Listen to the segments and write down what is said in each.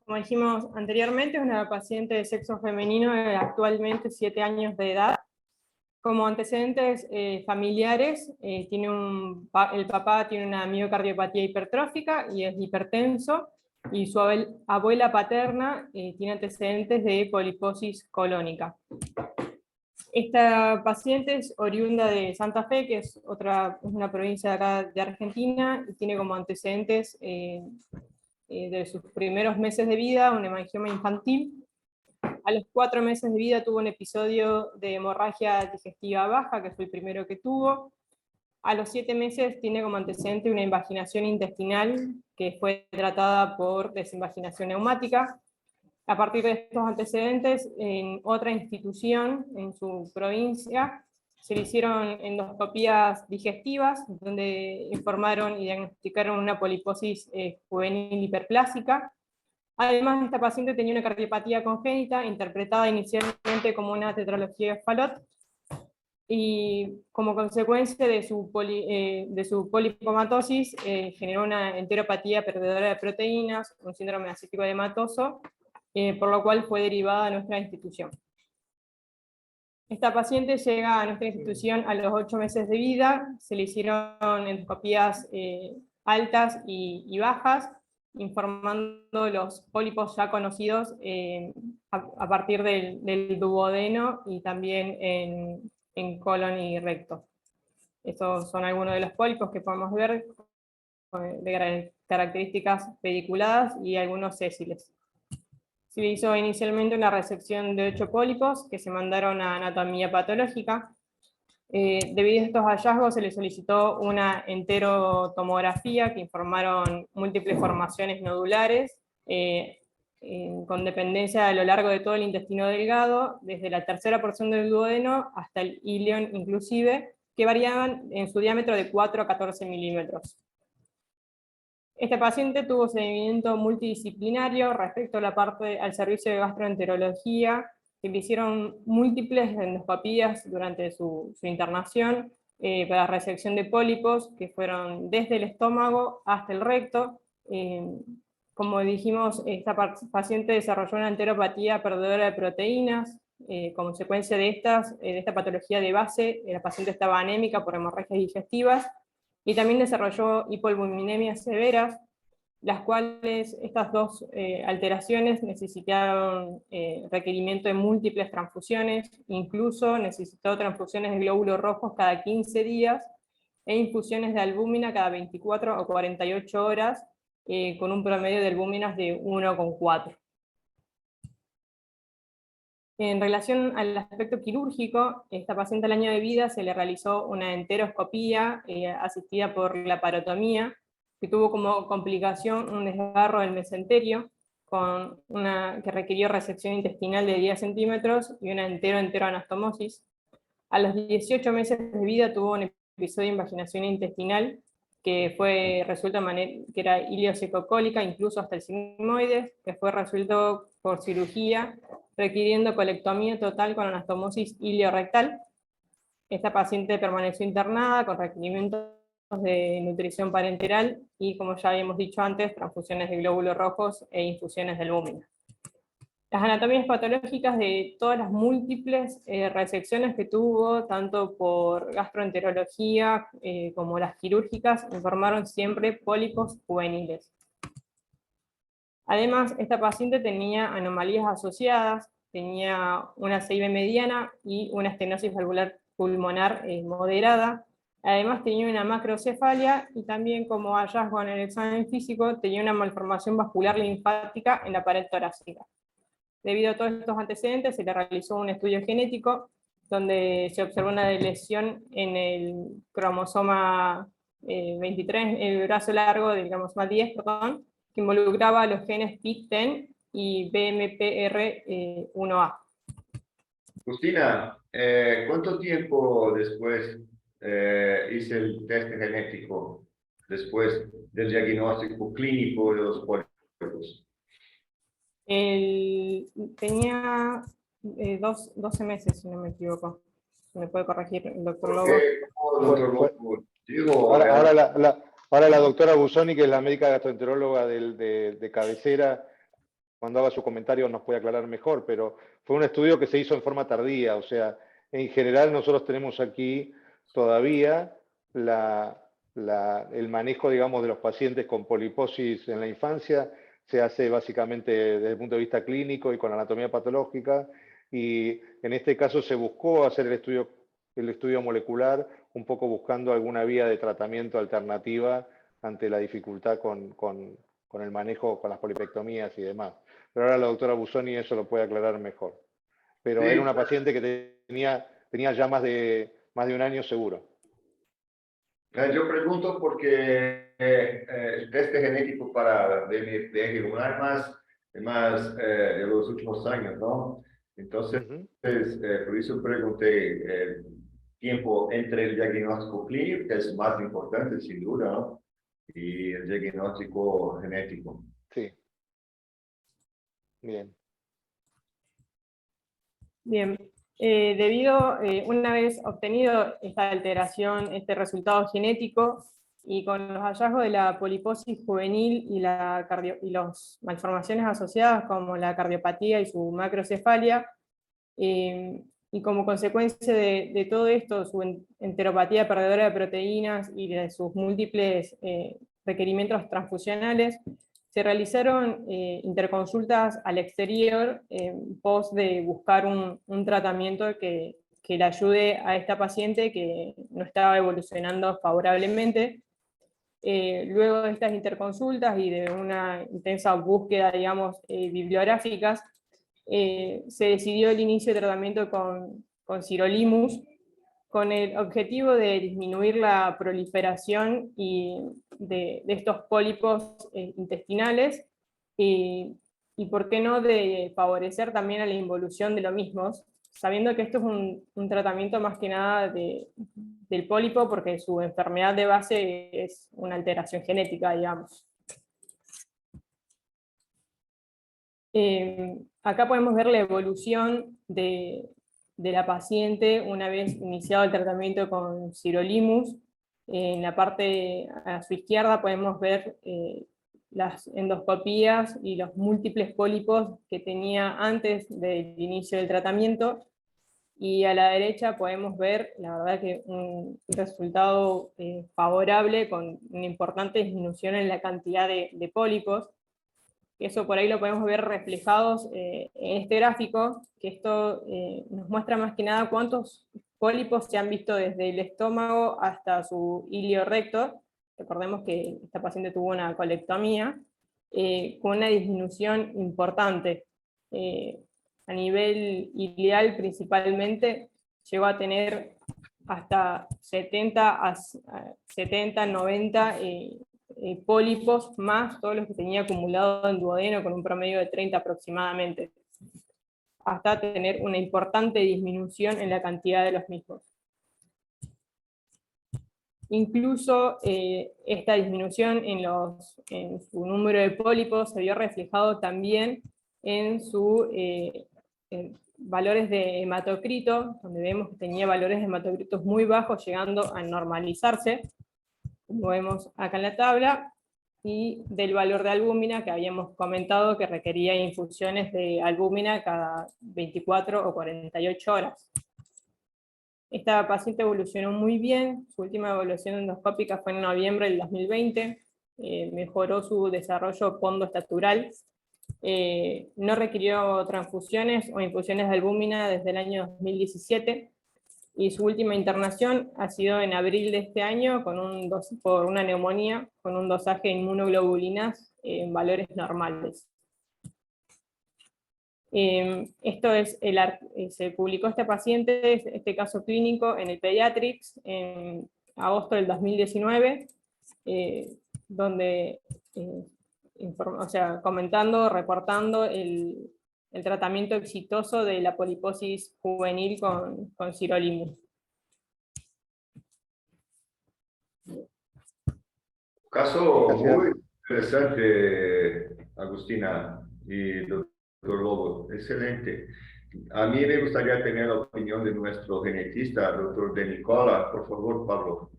Como dijimos anteriormente, es una paciente de sexo femenino de actualmente 7 años de edad. Como antecedentes familiares, el papá tiene una miocardiopatía hipertrófica y es hipertenso, y su abuela paterna tiene antecedentes de poliposis colónica. Esta paciente es oriunda de Santa Fe, que es una provincia de acá de Argentina, y tiene como antecedentes de sus primeros meses de vida un hemangioma infantil. A los 4 meses de vida tuvo un episodio de hemorragia digestiva baja, que fue el primero que tuvo. A los 7 meses tiene como antecedente una invaginación intestinal que fue tratada por desinvaginación neumática. A partir de estos antecedentes, en otra institución en su provincia se le hicieron endoscopías digestivas, donde informaron y diagnosticaron una poliposis juvenil hiperplásica. Además, esta paciente tenía una cardiopatía congénita, interpretada inicialmente como una tetralogía de Fallot, y como consecuencia de su polipomatosis generó una enteropatía perdedora de proteínas, un síndrome acítico edematoso, por lo cual fue derivada a nuestra institución. Esta paciente llega a nuestra institución a los 8 meses de vida, se le hicieron endoscopías altas y bajas, informando los pólipos ya conocidos a partir del duodeno y también en colon y recto. Estos son algunos de los pólipos que podemos ver de características pediculadas y algunos sésiles. Se hizo inicialmente una resección de 8 pólipos que se mandaron a anatomía patológica. Debido a estos hallazgos se le solicitó una enterotomografía que informaron múltiples formaciones nodulares con dependencia a lo largo de todo el intestino delgado, desde la tercera porción del duodeno hasta el ilion inclusive, que variaban en su diámetro de 4 a 14 milímetros. Este paciente tuvo seguimiento multidisciplinario respecto a al servicio de gastroenterología, que le hicieron múltiples endoscopías durante su internación para resección de pólipos, que fueron desde el estómago hasta el recto. Como dijimos, esta paciente desarrolló una enteropatía perdedora de proteínas. Como consecuencia de esta patología de base, la paciente estaba anémica por hemorragias digestivas, y también desarrolló hipoalbuminemias severas, las cuales estas dos alteraciones necesitaron requerimiento de múltiples transfusiones, incluso necesitó transfusiones de glóbulos rojos cada 15 días e infusiones de albúmina cada 24 o 48 horas, con un promedio de albúminas de 1,4. En relación al aspecto quirúrgico, esta paciente al año de vida se le realizó una enteroscopía asistida por laparotomía, que tuvo como complicación un desgarro del mesenterio, que requirió resección intestinal de 10 centímetros y una enteroanastomosis. A los 18 meses de vida tuvo un episodio de invaginación intestinal, que fue resuelto que era iliosecocólica, incluso hasta el sigmoides, que fue resuelto por cirugía, requiriendo colectomía total con anastomosis iliorectal. Esta paciente permaneció internada con requerimientos de nutrición parenteral y, como ya habíamos dicho antes, transfusiones de glóbulos rojos e infusiones de albúmina. Las anatomías patológicas de todas las múltiples resecciones que tuvo, tanto por gastroenterología como las quirúrgicas, informaron siempre pólipos juveniles. Además, esta paciente tenía anomalías asociadas, tenía una CIB mediana y una estenosis valvular pulmonar moderada. Además tenía una macrocefalia y también, como hallazgo en el examen físico, tenía una malformación vascular linfática en la pared torácica. Debido a todos estos antecedentes, se le realizó un estudio genético donde se observó una lesión en el cromosoma 23, el brazo largo del cromosoma 10, perdón, que involucraba los genes PIK10 y BMPR1A. Justina, ¿cuánto tiempo después hice el test genético, después del diagnóstico clínico de los pólipos? Tenía 12 meses, si no me equivoco. Me puede corregir el doctor Lobo. Ahora la doctora Busoni, que es la médica gastroenteróloga de cabecera, cuando haga su comentario nos puede aclarar mejor, pero fue un estudio que se hizo en forma tardía, o sea, en general nosotros tenemos aquí todavía el manejo, digamos, de los pacientes con poliposis en la infancia se hace básicamente desde el punto de vista clínico y con anatomía patológica, y en este caso se buscó hacer el estudio molecular, un poco buscando alguna vía de tratamiento alternativa ante la dificultad con el manejo, con las polipectomías y demás. Pero ahora la doctora Busoni eso lo puede aclarar mejor. Pero Sí, era una paciente que tenía ya más de un año seguro. yo pregunto porque el test genético para DNR1 es más de los últimos años, ¿no? Entonces, por eso pregunté el tiempo entre el diagnóstico clínico, que es más importante sin duda, ¿no? Y el diagnóstico genético. Sí. Bien. Bien, una vez obtenido esta alteración, este resultado genético, y con los hallazgos de la poliposis juvenil y las malformaciones asociadas como la cardiopatía y su macrocefalia, y como consecuencia de todo esto, su enteropatía perdedora de proteínas y de sus múltiples requerimientos transfusionales, se realizaron interconsultas al exterior en pos de buscar un tratamiento que le ayude a esta paciente que no estaba evolucionando favorablemente. Luego de estas interconsultas y de una intensa búsqueda, digamos, bibliográficas, se decidió el inicio de tratamiento con sirolimus, con el objetivo de disminuir la proliferación de estos pólipos intestinales, y por qué no de favorecer también a la involución de los mismos, sabiendo que esto es un tratamiento más que nada del pólipo, porque su enfermedad de base es una alteración genética, digamos. Acá podemos ver la evolución de la paciente una vez iniciado el tratamiento con sirolimus. En la parte a su izquierda podemos ver las endoscopías y los múltiples pólipos que tenía antes del inicio del tratamiento, y a la derecha podemos ver, la verdad, que un resultado favorable con una importante disminución en la cantidad de pólipos. Eso por ahí lo podemos ver reflejados en este gráfico, que esto nos muestra más que nada cuántos pólipos se han visto desde el estómago hasta su ilio recto. Recordemos que esta paciente tuvo una colectomía, con una disminución importante. A nivel ileal principalmente, llegó a tener hasta 70, 90 pólipos, más todos los que tenía acumulado en duodeno, con un promedio de 30 aproximadamente, hasta tener una importante disminución en la cantidad de los mismos. Incluso esta disminución en su número de pólipos se vio reflejado también en sus valores de hematocrito, donde vemos que tenía valores de hematocritos muy bajos, llegando a normalizarse, como vemos acá en la tabla, y del valor de albúmina, que habíamos comentado que requería infusiones de albúmina cada 24 o 48 horas. Esta paciente evolucionó muy bien, su última evaluación endoscópica fue en noviembre del 2020, mejoró su desarrollo pondoestatural, no requirió transfusiones o infusiones de albúmina desde el año 2017, y su última internación ha sido en abril de este año por una neumonía con un dosaje de inmunoglobulinas en valores normales. Se publicó este paciente, este caso clínico, en el Pediatrics en agosto del 2019, donde, reportando el tratamiento exitoso de la poliposis juvenil con sirolimus. Caso muy interesante, Agustina y doctor Lobo, excelente. A mí me gustaría tener la opinión de nuestro genetista, doctor De Nicola. Por favor, Pablo.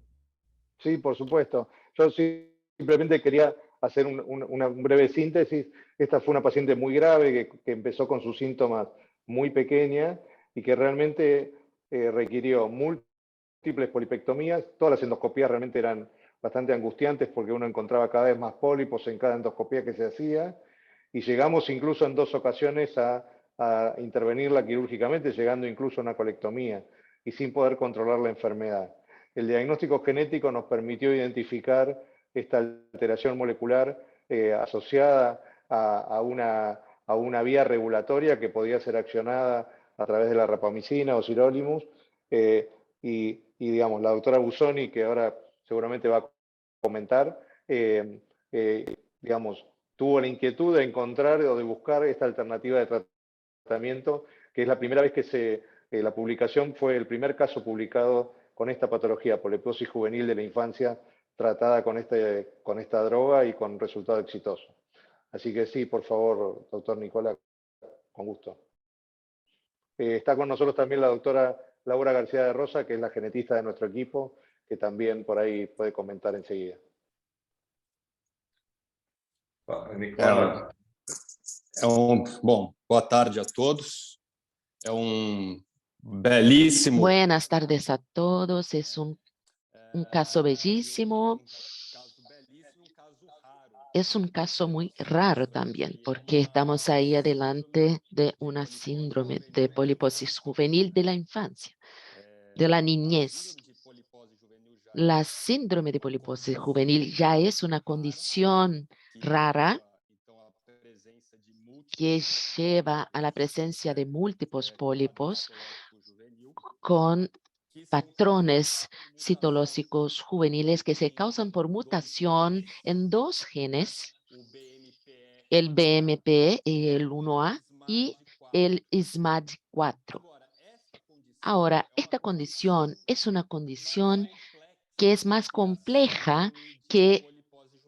Sí, por supuesto. Yo simplemente quería hacer una breve síntesis. Esta fue una paciente muy grave que empezó con sus síntomas muy pequeña y que realmente requirió múltiples polipectomías. Todas las endoscopías realmente eran bastante angustiantes porque uno encontraba cada vez más pólipos en cada endoscopía que se hacía, y llegamos incluso en 2 ocasiones a intervenirla quirúrgicamente, llegando incluso a una colectomía, y sin poder controlar la enfermedad. El diagnóstico genético nos permitió identificar esta alteración molecular asociada a una vía regulatoria que podía ser accionada a través de la rapamicina o sirolimus, y digamos, la doctora Busoni, que ahora seguramente va a comentar, digamos, tuvo la inquietud de encontrar o de buscar esta alternativa de tratamiento, que es la primera vez que la publicación fue el primer caso publicado con esta patología, poliposis juvenil de la infancia, tratada con esta droga y con resultado exitoso. Así que sí, por favor, doctor Nicola, con gusto. Está con nosotros también la doctora Laura García de Rosa, que es la genetista de nuestro equipo, que también por ahí puede comentar enseguida. Nicola. Bom, boa tarde a todos. Belíssimo. Buenas tardes a todos. Es un caso bellísimo. Es un caso muy raro también, porque estamos ahí adelante de una síndrome de poliposis juvenil de la infancia, de la niñez. La síndrome de poliposis juvenil ya es una condición rara que lleva a la presencia de múltiples pólipos con patrones citológicos juveniles que se causan por mutación en 2 genes, el BMP, el 1A, y el SMAD4. Ahora, esta condición es una condición que es más compleja que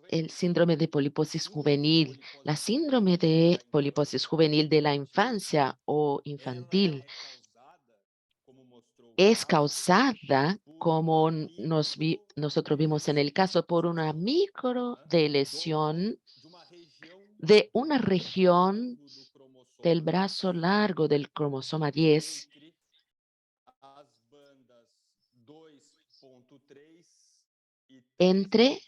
el síndrome de poliposis juvenil. La síndrome de poliposis juvenil de la infancia o infantil es causada, como nosotros vimos en el caso, por una microdeleción de una región del brazo largo del cromosoma 10 entre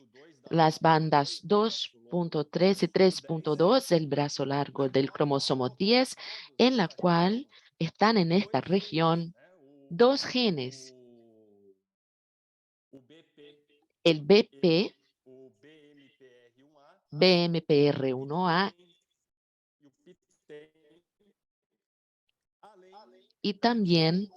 las bandas 2.3 y 3.2 del brazo largo del cromosoma 10, en la cual están en esta región 2 genes, el BP, BMPR1A y también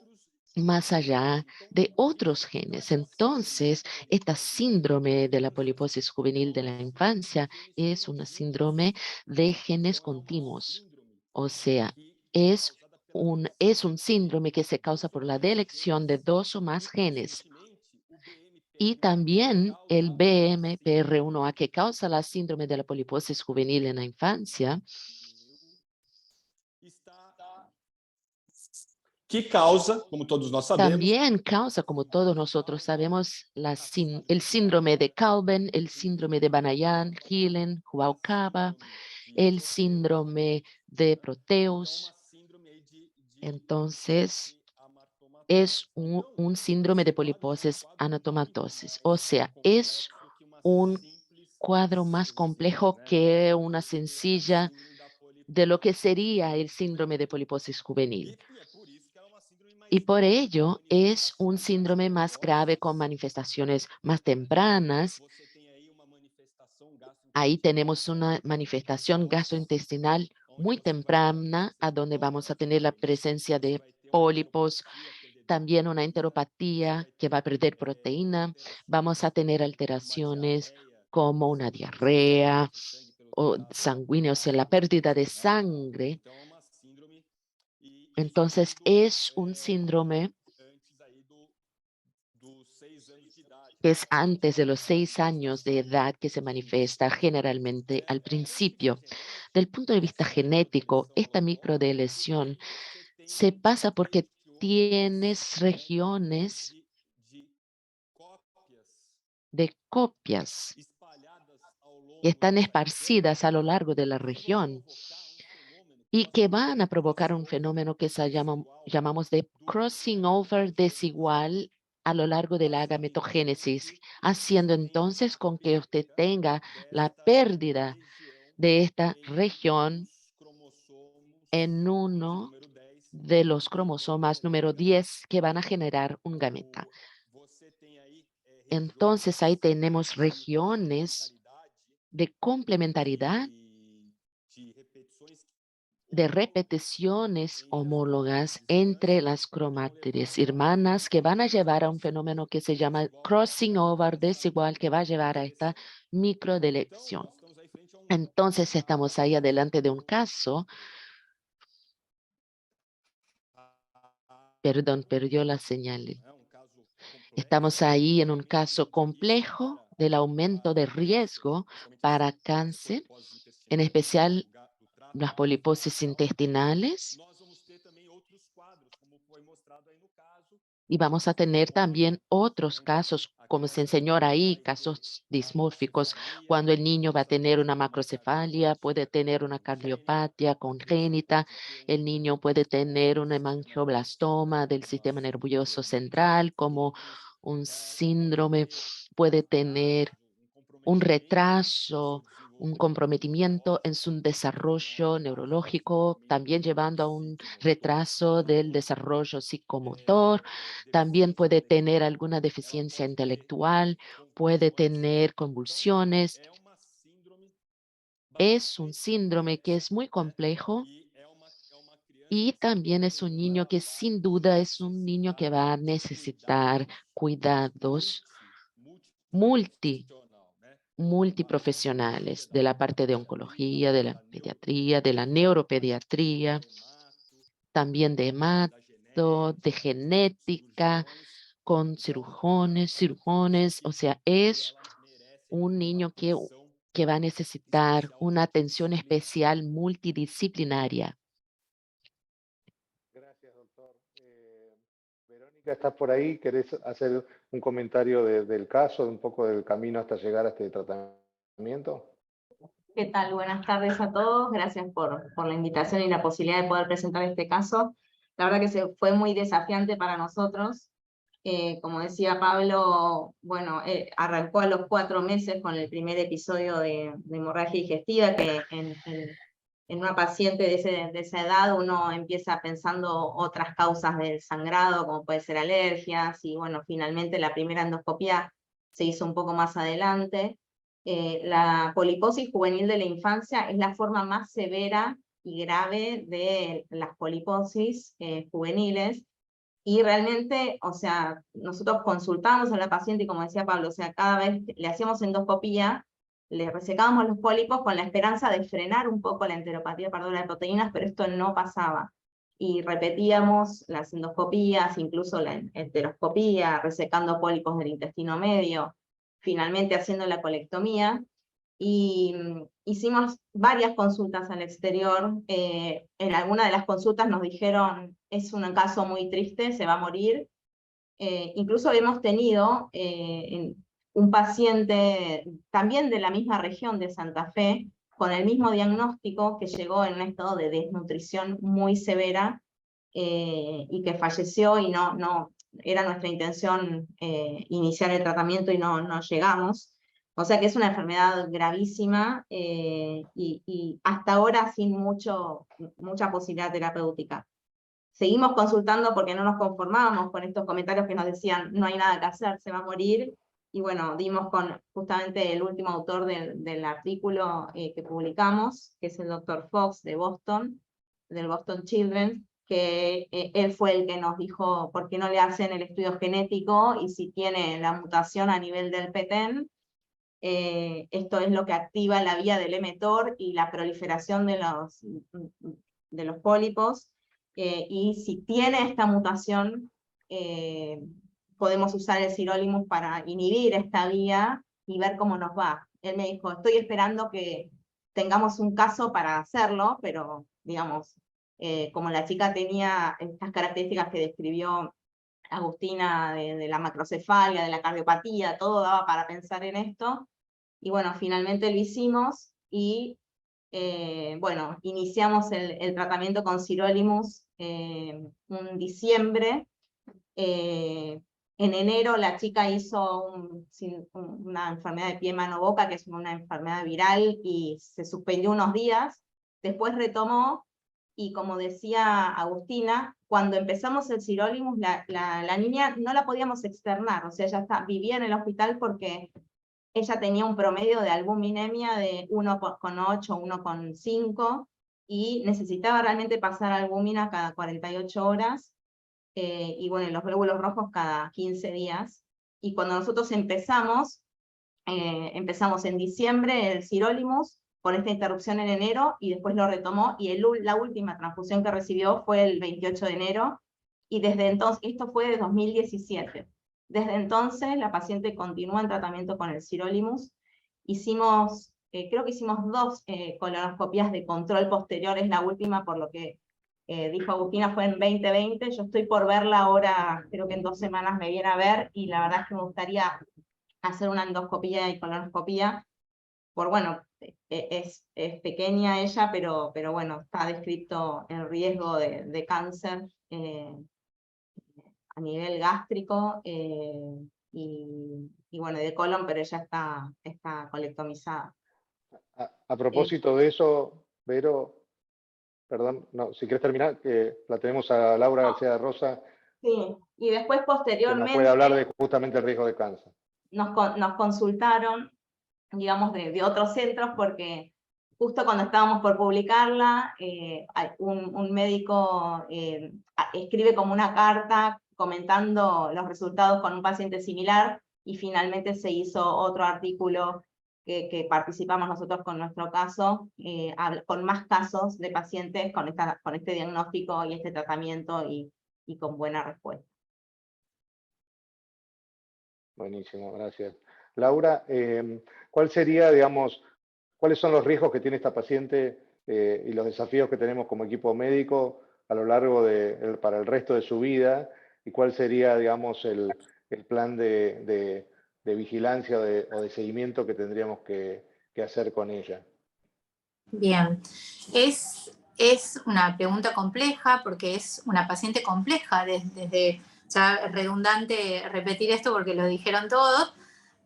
más allá de otros genes. Entonces, esta síndrome de la poliposis juvenil de la infancia es una síndrome de genes continuos. O sea, es un síndrome que se causa por la delección de 2 o más genes. Y también el BMPR1A, que causa la síndrome de la poliposis juvenil en la infancia, Que causa, como todos nós sabemos, también causa, como todos nosotros sabemos, el síndrome de Calben, el síndrome de Banayan, Gillen, Rubalcaba, el síndrome de Proteus. Entonces, es un síndrome de poliposis anatomatosis. O sea, es un cuadro más complejo que una sencilla de lo que sería el síndrome de poliposis juvenil. Y por ello es un síndrome más grave con manifestaciones más tempranas. Ahí tenemos una manifestación gastrointestinal muy temprana, a donde vamos a tener la presencia de pólipos, también una enteropatía que va a perder proteína. Vamos a tener alteraciones como una diarrea o sanguínea, o sea, la pérdida de sangre. Entonces, es un síndrome que es antes de los 6 años de edad que se manifiesta generalmente al principio. Del punto de vista genético, esta microdeleción se pasa porque tienes regiones de copias que están esparcidas a lo largo de la región y que van a provocar un fenómeno que llamamos de crossing over desigual a lo largo de la gametogénesis, haciendo entonces con que usted tenga la pérdida de esta región en uno de los cromosomas número 10 que van a generar un gameta. Entonces ahí tenemos regiones de complementariedad, de repeticiones homólogas entre las cromátides hermanas que van a llevar a un fenómeno que se llama crossing over desigual, que va a llevar a esta microdelección. Entonces estamos ahí adelante de un caso. Perdón, perdió la señal. Estamos ahí en un caso complejo del aumento de riesgo para cáncer, en especial las poliposis intestinales. Y vamos a tener también otros casos, como se enseñó ahí, casos dismórficos, cuando el niño va a tener una macrocefalia, puede tener una cardiopatía congénita, el niño puede tener un hemangioblastoma del sistema nervioso central, como un síndrome, puede tener un retraso, un comprometimiento en su desarrollo neurológico, también llevando a un retraso del desarrollo psicomotor, también puede tener alguna deficiencia intelectual, puede tener convulsiones. Es un síndrome que es muy complejo y también es un niño que sin duda es un niño que va a necesitar cuidados multiprofesionales de la parte de oncología, de la pediatría, de la neuropediatría, también de hemato, de genética, con cirujones, o sea, es un niño que va a necesitar una atención especial multidisciplinaria. Gracias, doctor. Verónica, ¿estás por ahí? ¿Querés hacer un comentario del caso, un poco del camino hasta llegar a este tratamiento? ¿Qué tal? Buenas tardes a todos. Gracias por la invitación y la posibilidad de poder presentar este caso. La verdad que fue muy desafiante para nosotros. Como decía Pablo, bueno, arrancó a los 4 meses con el primer episodio de hemorragia digestiva, que en una paciente de esa edad uno empieza pensando otras causas del sangrado, como puede ser alergias, y bueno, finalmente la primera endoscopia se hizo un poco más adelante. La poliposis juvenil de la infancia es la forma más severa y grave de las poliposis juveniles, y realmente, o sea, nosotros consultamos a la paciente y como decía Pablo, o sea, cada vez le hacíamos endoscopía, le resecábamos los pólipos con la esperanza de frenar un poco la enteropatía pardura de proteínas, pero esto no pasaba. Y repetíamos las endoscopías, incluso la enteroscopía, resecando pólipos del intestino medio, finalmente haciendo la colectomía. Y hicimos varias consultas al exterior. En alguna de las consultas nos dijeron, es un caso muy triste, se va a morir. Incluso hemos tenido un paciente también de la misma región de Santa Fe, con el mismo diagnóstico, que llegó en un estado de desnutrición muy severa y que falleció, y no era nuestra intención iniciar el tratamiento y no llegamos. O sea que es una enfermedad gravísima y hasta ahora sin mucha posibilidad terapéutica. Seguimos consultando porque no nos conformábamos con estos comentarios que nos decían no hay nada que hacer, se va a morir. Y bueno, dimos con justamente el último autor del artículo que publicamos, que es el Dr. Fox de Boston, del Boston Children's, que él fue el que nos dijo por qué no le hacen el estudio genético y si tiene la mutación a nivel del PTEN. Esto es lo que activa la vía del mTOR y la proliferación de los pólipos, y si tiene esta mutación, podemos usar el sirolimus para inhibir esta vía y ver cómo nos va. Él me dijo, estoy esperando que tengamos un caso para hacerlo, pero digamos, como la chica tenía estas características que describió Agustina de la macrocefalia, de la cardiopatía, todo daba para pensar en esto. Y bueno, finalmente lo hicimos y bueno, iniciamos el tratamiento con sirolimus un diciembre. En enero la chica hizo una enfermedad de pie, mano, boca, que es una enfermedad viral, y se suspendió unos días. Después retomó, y como decía Agustina, cuando empezamos el sirolimus, la niña no la podíamos externar, o sea, ella vivía en el hospital porque ella tenía un promedio de albuminemia de 1,8, 1,5, y necesitaba realmente pasar albúmina cada 48 horas, y bueno, los glóbulos rojos cada 15 días. Y cuando nosotros empezamos en diciembre el sirolimus, con esta interrupción en enero, y después lo retomó, y la última transfusión que recibió fue el 28 de enero, y desde entonces, esto fue de 2017. Desde entonces la paciente continúa en tratamiento con el sirolimus. Hicimos, creo que hicimos 2 colonoscopías de control posterior, es la última, por lo que dijo Agustina, fue en 2020, yo estoy por verla ahora, creo que en 2 semanas me viene a ver, y la verdad es que me gustaría hacer una endoscopía y colonoscopía, bueno, es pequeña ella, pero bueno, está descrito el riesgo de cáncer a nivel gástrico, y bueno, de colon, pero ella está colectomizada. A propósito de eso, Vero, perdón, no, si quieres terminar, que la tenemos a Laura García de Rosa. Sí, y después Que posteriormente nos puede hablar de justamente el riesgo de cáncer. Nos consultaron, digamos, de otros centros, porque justo cuando estábamos por publicarla, un médico escribe como una carta comentando los resultados con un paciente similar, y finalmente se hizo otro artículo que participamos nosotros con nuestro caso, con más casos de pacientes con este diagnóstico y este tratamiento, y con buena respuesta. Buenísimo, gracias. Laura, ¿cuál sería, digamos, cuáles son los riesgos que tiene esta paciente y los desafíos que tenemos como equipo médico a lo largo para el resto de su vida? ¿Y cuál sería, digamos, el plan de vigilancia o de seguimiento que tendríamos que hacer con ella? Bien, es una pregunta compleja porque es una paciente compleja, desde ya redundante repetir esto porque lo dijeron todos,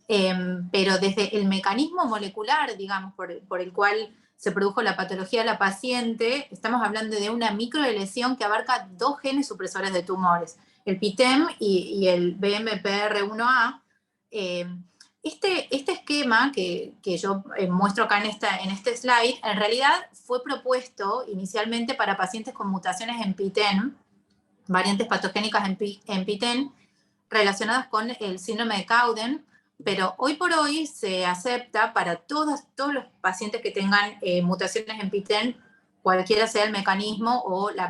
pero desde el mecanismo molecular, digamos, por el cual se produjo la patología de la paciente, estamos hablando de una microlesión que abarca 2 genes supresores de tumores, el PTEN y el BMPR1A. Este esquema que yo muestro acá en este slide, en realidad fue propuesto inicialmente para pacientes con mutaciones en PTEN, variantes patogénicas en PTEN, relacionadas con el síndrome de Cowden, pero hoy por hoy se acepta para todos los pacientes que tengan mutaciones en PTEN, cualquiera sea el mecanismo o la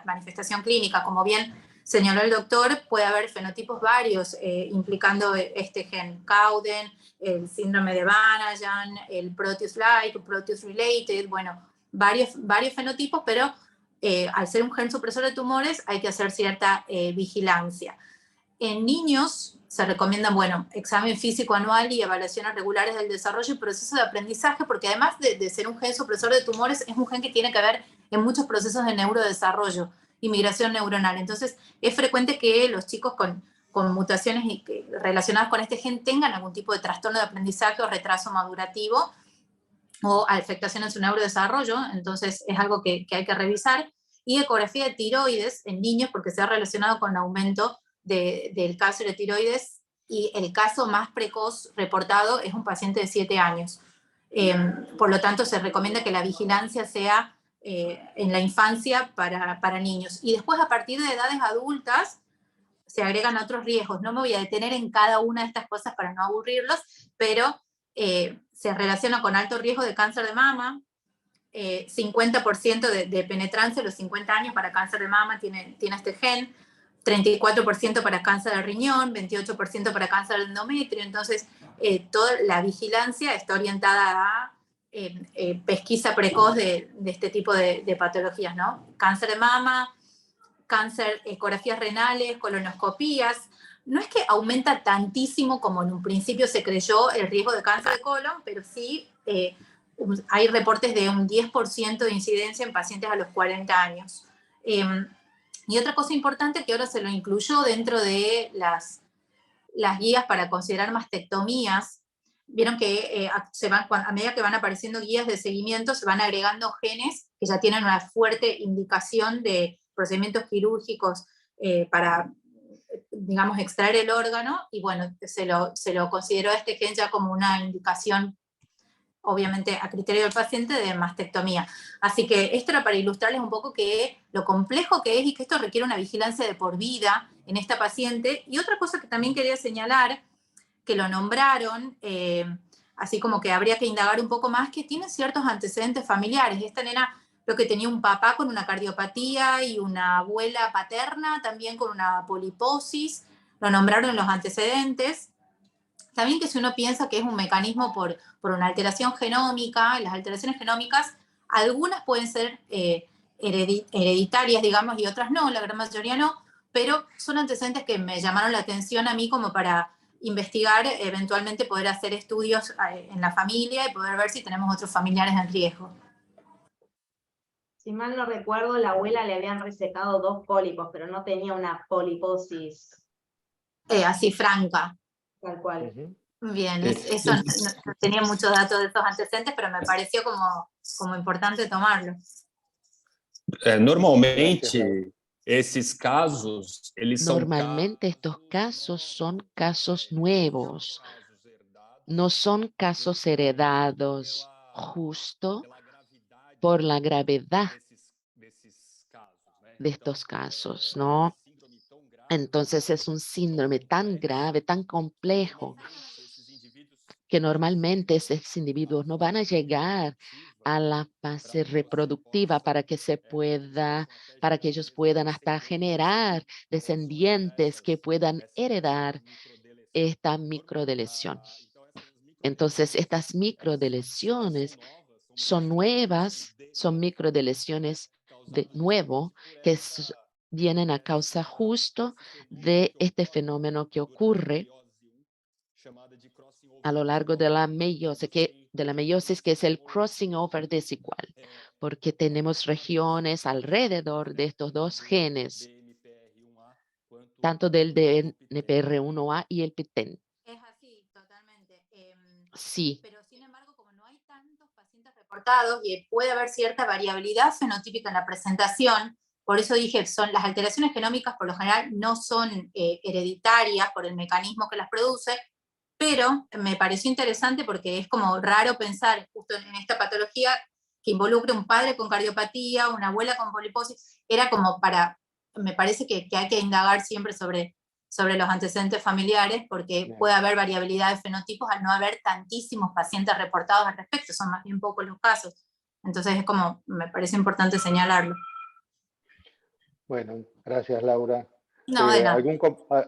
manifestación clínica. Como bien señaló el doctor, puede haber fenotipos varios implicando este gen Cowden, el síndrome de Bannajan, el Proteus-like, Proteus-related, bueno, varios fenotipos, pero al ser un gen supresor de tumores hay que hacer cierta vigilancia. En niños se recomiendan, bueno, examen físico anual y evaluaciones regulares del desarrollo y proceso de aprendizaje, porque además de ser un gen supresor de tumores, es un gen que tiene que ver en muchos procesos de neurodesarrollo y migración neuronal. Entonces, es frecuente que los chicos con mutaciones relacionadas con este gen tengan algún tipo de trastorno de aprendizaje o retraso madurativo o afectación en su neurodesarrollo, entonces es algo que hay que revisar. Y ecografía de tiroides en niños, porque se ha relacionado con el aumento del cáncer de tiroides, y el caso más precoz reportado es un paciente de 7 años. Por lo tanto, se recomienda que la vigilancia sea en la infancia para niños. Y después, a partir de edades adultas, se agregan otros riesgos. No me voy a detener en cada una de estas cosas para no aburrirlos, pero se relaciona con alto riesgo de cáncer de mama, 50% de penetrancia a los 50 años para cáncer de mama tiene este gen, 34% para cáncer de riñón, 28% para cáncer de endometrio. Entonces, toda la vigilancia está orientada a pesquisa precoz de este tipo de patologías, ¿no? Cáncer de mama, cáncer, ecografías renales, colonoscopías. no es que aumenta tantísimo como en un principio se creyó el riesgo de cáncer de colon, pero sí hay reportes de un 10% de incidencia en pacientes a los 40 años. Y otra cosa importante que ahora se lo incluyó dentro de las guías para considerar mastectomías. Vieron que a medida que van apareciendo guías de seguimiento, se van agregando genes que ya tienen una fuerte indicación de procedimientos quirúrgicos para, digamos, extraer el órgano, y bueno, se lo consideró a este gen ya como una indicación, obviamente a criterio del paciente, de mastectomía. Así que esto era para ilustrarles un poco lo complejo que es y que esto requiere una vigilancia de por vida en esta paciente. Y otra cosa que también quería señalar, que lo nombraron, así como que habría que indagar un poco más, que tiene ciertos antecedentes familiares. Esta nena creo que tenía un papá con una cardiopatía y una abuela paterna también con una poliposis, lo nombraron en los antecedentes. También que si uno piensa que es un mecanismo por una alteración genómica, las alteraciones genómicas, algunas pueden ser hereditarias, digamos, y otras no, la gran mayoría no, pero son antecedentes que me llamaron la atención a mí como para investigar, eventualmente poder hacer estudios en la familia y poder ver si tenemos otros familiares en riesgo. Si mal no recuerdo, la abuela le habían resecado 2 pólipos, pero no tenía una poliposis. Así franca. Tal cual. Bien, eso no tenía muchos datos de estos antecedentes, pero me pareció como importante tomarlo. Normalmente, esses casos, Normalmente estos casos son casos nuevos, no son casos heredados, justo por la gravedad de estos casos, ¿no? Entonces es un síndrome tan grave, tan complejo, que normalmente estos individuos no van a llegar a la fase reproductiva para que ellos puedan hasta generar descendientes que puedan heredar esta microdeleción. Entonces, estas microdeleciones son nuevas, son microdeleciones de nuevo que vienen a causa justo de este fenómeno que ocurre a lo largo de la meiosis, que es el crossing over desigual, porque tenemos regiones alrededor de estos dos genes, tanto del DNPR1A y el PTEN. Es así, totalmente. Sí. Pero sin embargo, como no hay tantos pacientes reportados y puede haber cierta variabilidad fenotípica en la presentación, por eso dije, las alteraciones genómicas por lo general no son hereditarias por el mecanismo que las produce, pero me pareció interesante porque es como raro pensar justo en esta patología que involucre un padre con cardiopatía, una abuela con poliposis. Era como me parece que hay que indagar siempre sobre los antecedentes familiares, porque puede haber variabilidad de fenotipos al no haber tantísimos pacientes reportados al respecto, son más bien pocos los casos. Entonces es como, me parece importante señalarlo. Bueno, gracias Laura. No, de nada.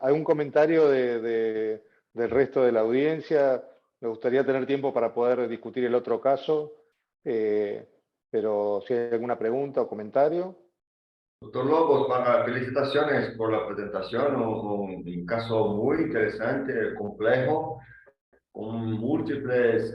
¿Algún comentario del resto de la audiencia? Me gustaría tener tiempo para poder discutir el otro caso, pero si hay alguna pregunta o comentario. Doctor Lobos, felicitaciones por la presentación, un caso muy interesante, complejo, con múltiples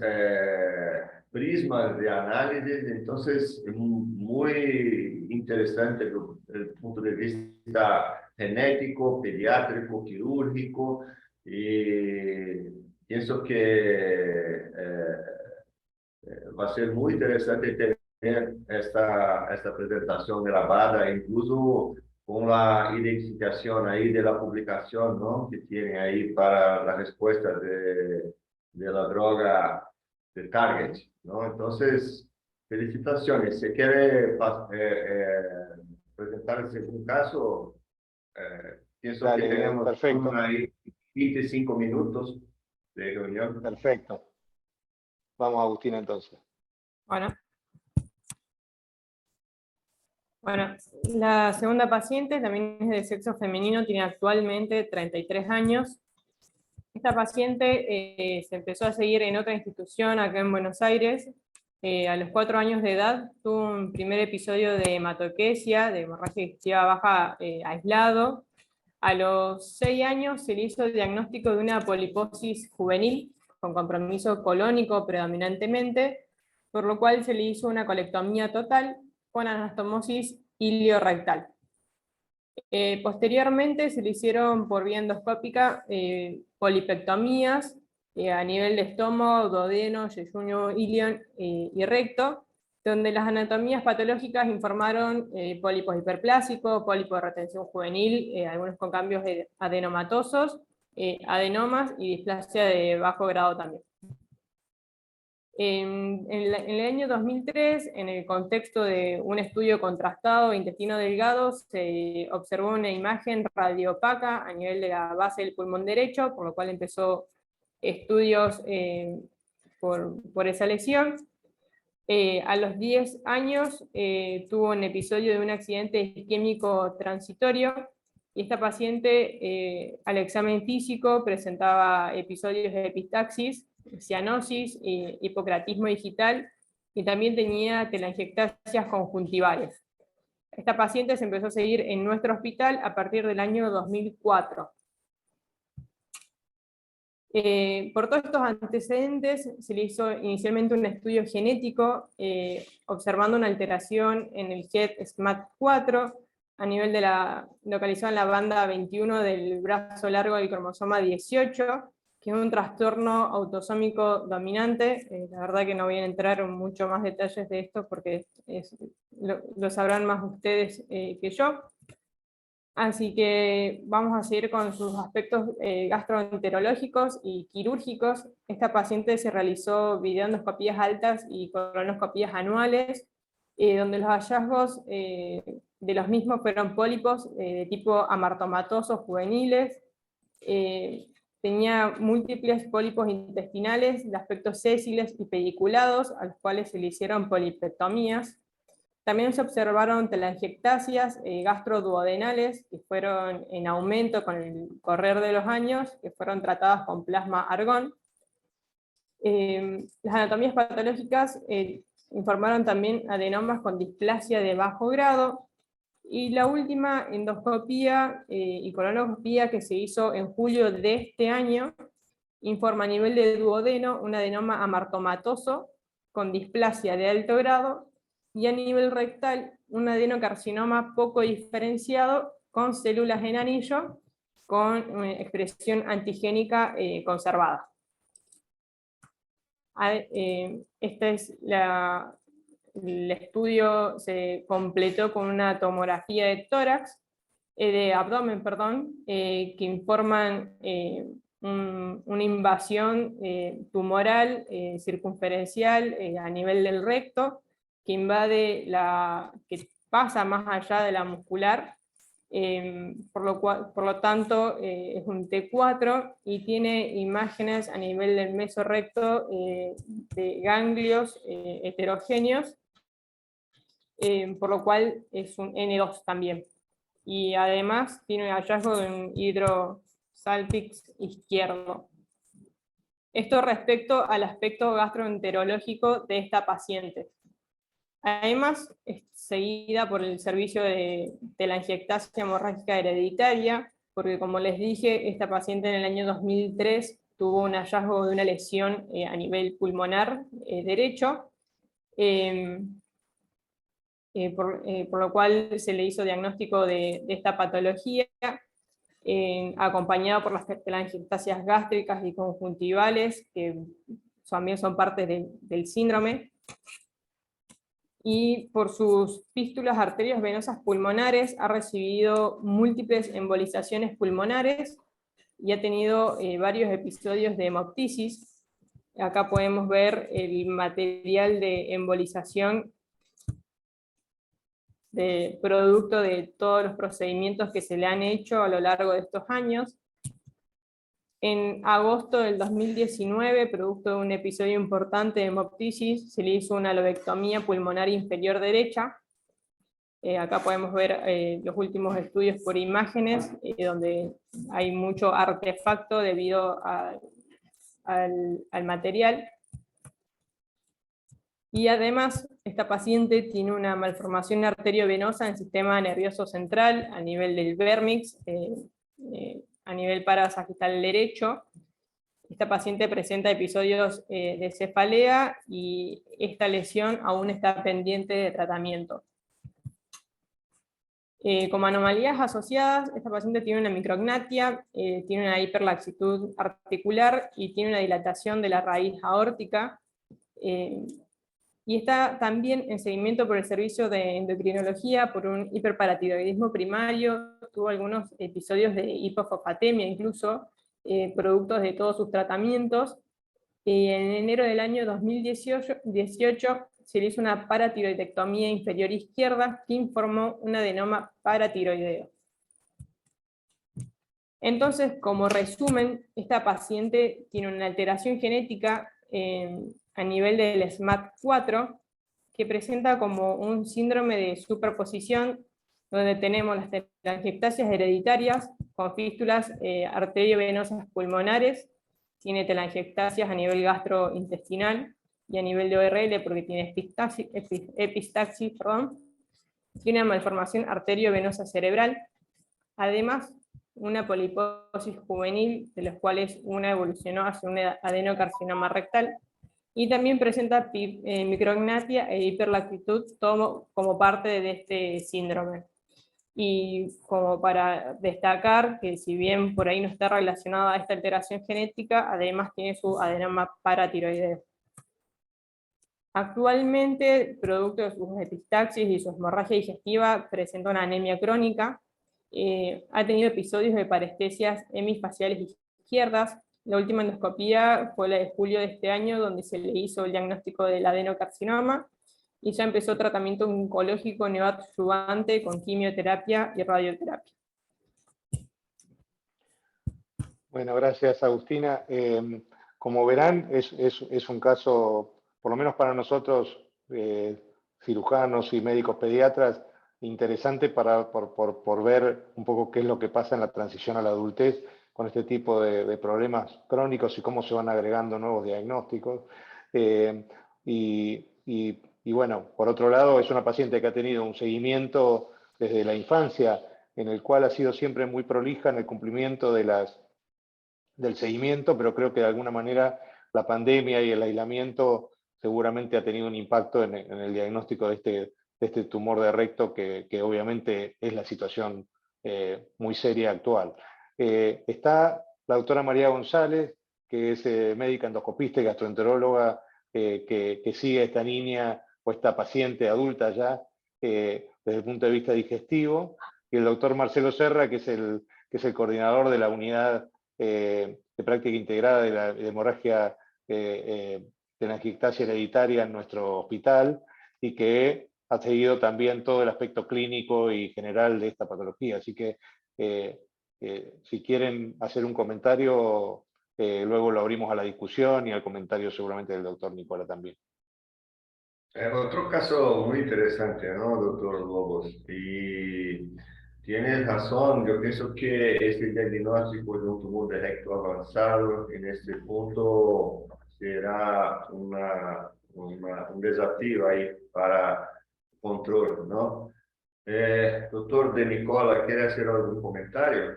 prismas de análisis, entonces es muy interesante desde el punto de vista genético, pediátrico, quirúrgico, y pienso que va a ser muy interesante tener esta presentación grabada, incluso con la identificación ahí de la publicación, ¿no?, que tiene ahí para la respuesta de la droga de Target, ¿no? Entonces, felicitaciones. ¿Se quiere presentar el segundo caso? Pienso Dale, que tenemos perfecto. ahí 25 minutos de reunión. Perfecto. Vamos, Agustín, entonces. Bueno, la segunda paciente también es de sexo femenino, tiene actualmente 33 años. Esta paciente se empezó a seguir en otra institución acá en Buenos Aires. A los 4 años de edad tuvo un primer episodio de hematoquesia, de hemorragia digestiva baja aislado. A los 6 años se le hizo el diagnóstico de una poliposis juvenil con compromiso colónico predominantemente, por lo cual se le hizo una colectomía total con anastomosis iliorectal. Posteriormente se le hicieron por vía endoscópica polipectomías a nivel de estómago, duodeno, yeyuno, ilion y recto, donde las anatomías patológicas informaron pólipos hiperplásicos, pólipos de retención juvenil, algunos con cambios adenomatosos, adenomas y displasia de bajo grado también. En el año 2003, en el contexto de un estudio contrastado de intestino delgado, se observó una imagen radiopaca a nivel de la base del pulmón derecho, por lo cual empezó estudios por esa lesión. A los 10 años tuvo un episodio de un accidente isquémico transitorio, y esta paciente al examen físico presentaba episodios de epistaxis, cianosis, hipocratismo digital, y también tenía telangiectasias conjuntivales. Esta paciente se empezó a seguir en nuestro hospital a partir del año 2004. Por todos estos antecedentes se le hizo inicialmente un estudio genético observando una alteración en el GET SMAD4 a nivel de localizado en la banda 21 del brazo largo del cromosoma 18, que es un trastorno autosómico dominante. La verdad que no voy a entrar en mucho más detalles de esto porque lo sabrán más ustedes que yo. Así que vamos a seguir con sus aspectos gastroenterológicos y quirúrgicos. Esta paciente se realizó videoendoscopías altas y colonoscopías anuales, donde los hallazgos de los mismos fueron pólipos de tipo amartomatosos juveniles. Tenía múltiples pólipos intestinales de aspectos sésiles y pediculados, a los cuales se le hicieron polipectomías. También se observaron telangiectasias gastroduodenales, que fueron en aumento con el correr de los años, que fueron tratadas con plasma argón. Las anatomías patológicas informaron también adenomas con displasia de bajo grado, y la última endoscopía y colonoscopía que se hizo en julio de este año informa a nivel de duodeno un adenoma amartomatoso con displasia de alto grado, y a nivel rectal un adenocarcinoma poco diferenciado con células en anillo con expresión antigénica conservada. El estudio se completó con una tomografía de tórax, de abdomen, perdón, que informan una invasión tumoral circunferencial a nivel del recto, que invade que pasa más allá de la muscular, por lo tanto es un T4 y tiene imágenes a nivel del mesorrecto de ganglios heterogéneos, por lo cual es un N2 también. Y además tiene un hallazgo de un hidrosalpix izquierdo. Esto respecto al aspecto gastroenterológico de esta paciente. Además, es seguida por el servicio de telangiectasia hemorrágica hereditaria, porque como les dije, esta paciente en el año 2003 tuvo un hallazgo de una lesión a nivel pulmonar derecho, por lo cual se le hizo diagnóstico de esta patología, acompañado por las telangiectasias gástricas y conjuntivales, que también son parte del síndrome, y por sus fístulas arterias venosas pulmonares ha recibido múltiples embolizaciones pulmonares y ha tenido varios episodios de hemoptisis. Acá podemos ver el material de embolización de producto de todos los procedimientos que se le han hecho a lo largo de estos años. En agosto del 2019, producto de un episodio importante de hemoptisis, se le hizo una lobectomía pulmonar inferior derecha. Acá podemos ver los últimos estudios por imágenes, donde hay mucho artefacto debido al material. Y además, esta paciente tiene una malformación arteriovenosa en el sistema nervioso central a nivel del vérmix, a nivel parasagital derecho. Esta paciente presenta episodios de cefalea y esta lesión aún está pendiente de tratamiento. Como anomalías asociadas, esta paciente tiene una micrognatia, tiene una hiperlaxitud articular y tiene una dilatación de la raíz aórtica, y está también en seguimiento por el servicio de endocrinología por un hiperparatiroidismo primario, tuvo algunos episodios de hipofosfatemia incluso, productos de todos sus tratamientos. En enero del año 2018 se le hizo una paratiroidectomía inferior izquierda que informó un adenoma paratiroideo. Entonces, como resumen, esta paciente tiene una alteración genética a nivel del SMAD4 que presenta como un síndrome de superposición donde tenemos las telangiectasias hereditarias con fístulas arteriovenosas pulmonares, tiene telangiectasias a nivel gastrointestinal y a nivel de ORL porque tiene epistaxis, tiene una malformación arteriovenosa cerebral, además una poliposis juvenil, de los cuales una evolucionó hacia un adenocarcinoma rectal, y también presenta micrognatia e hiperlaxitud como parte de este síndrome. Y como para destacar que si bien por ahí no está relacionada a esta alteración genética, además tiene su adenoma paratiroideo. Actualmente, producto de sus epistaxis y su hemorragia digestiva, presenta una anemia crónica, ha tenido episodios de parestesias hemifaciales izquierdas. La última endoscopía fue la de julio de este año, donde se le hizo el diagnóstico del adenocarcinoma, y ya empezó tratamiento oncológico neoadyuvante con quimioterapia y radioterapia. Bueno, gracias Agustina. Como verán, es un caso, por lo menos para nosotros, cirujanos y médicos pediatras, interesante por ver un poco qué es lo que pasa en la transición a la adultez con este tipo de problemas crónicos y cómo se van agregando nuevos diagnósticos. Y bueno, por otro lado, es una paciente que ha tenido un seguimiento desde la infancia, en el cual ha sido siempre muy prolija en el cumplimiento del seguimiento, pero creo que de alguna manera la pandemia y el aislamiento seguramente ha tenido un impacto en el diagnóstico de este tumor de recto, que obviamente es la situación muy seria actual. Está la doctora María González, que es médica endoscopista y gastroenteróloga, que sigue a esta niña o esta paciente adulta ya desde el punto de vista digestivo, y el doctor Marcelo Serra, que es el coordinador de la unidad de práctica integrada de la hemorragia telangiectasia hereditaria en nuestro hospital, y que ha seguido también todo el aspecto clínico y general de esta patología. Así que si quieren hacer un comentario, luego lo abrimos a la discusión y al comentario seguramente del doctor Nicola también. Otro caso muy interesante, ¿no, doctor Lobos? Y tienes razón, yo pienso que este diagnóstico de un tumor de recto avanzado en este punto será un desafío ahí para control, ¿no? Doctor De Nicola, ¿quiere hacer algún comentario?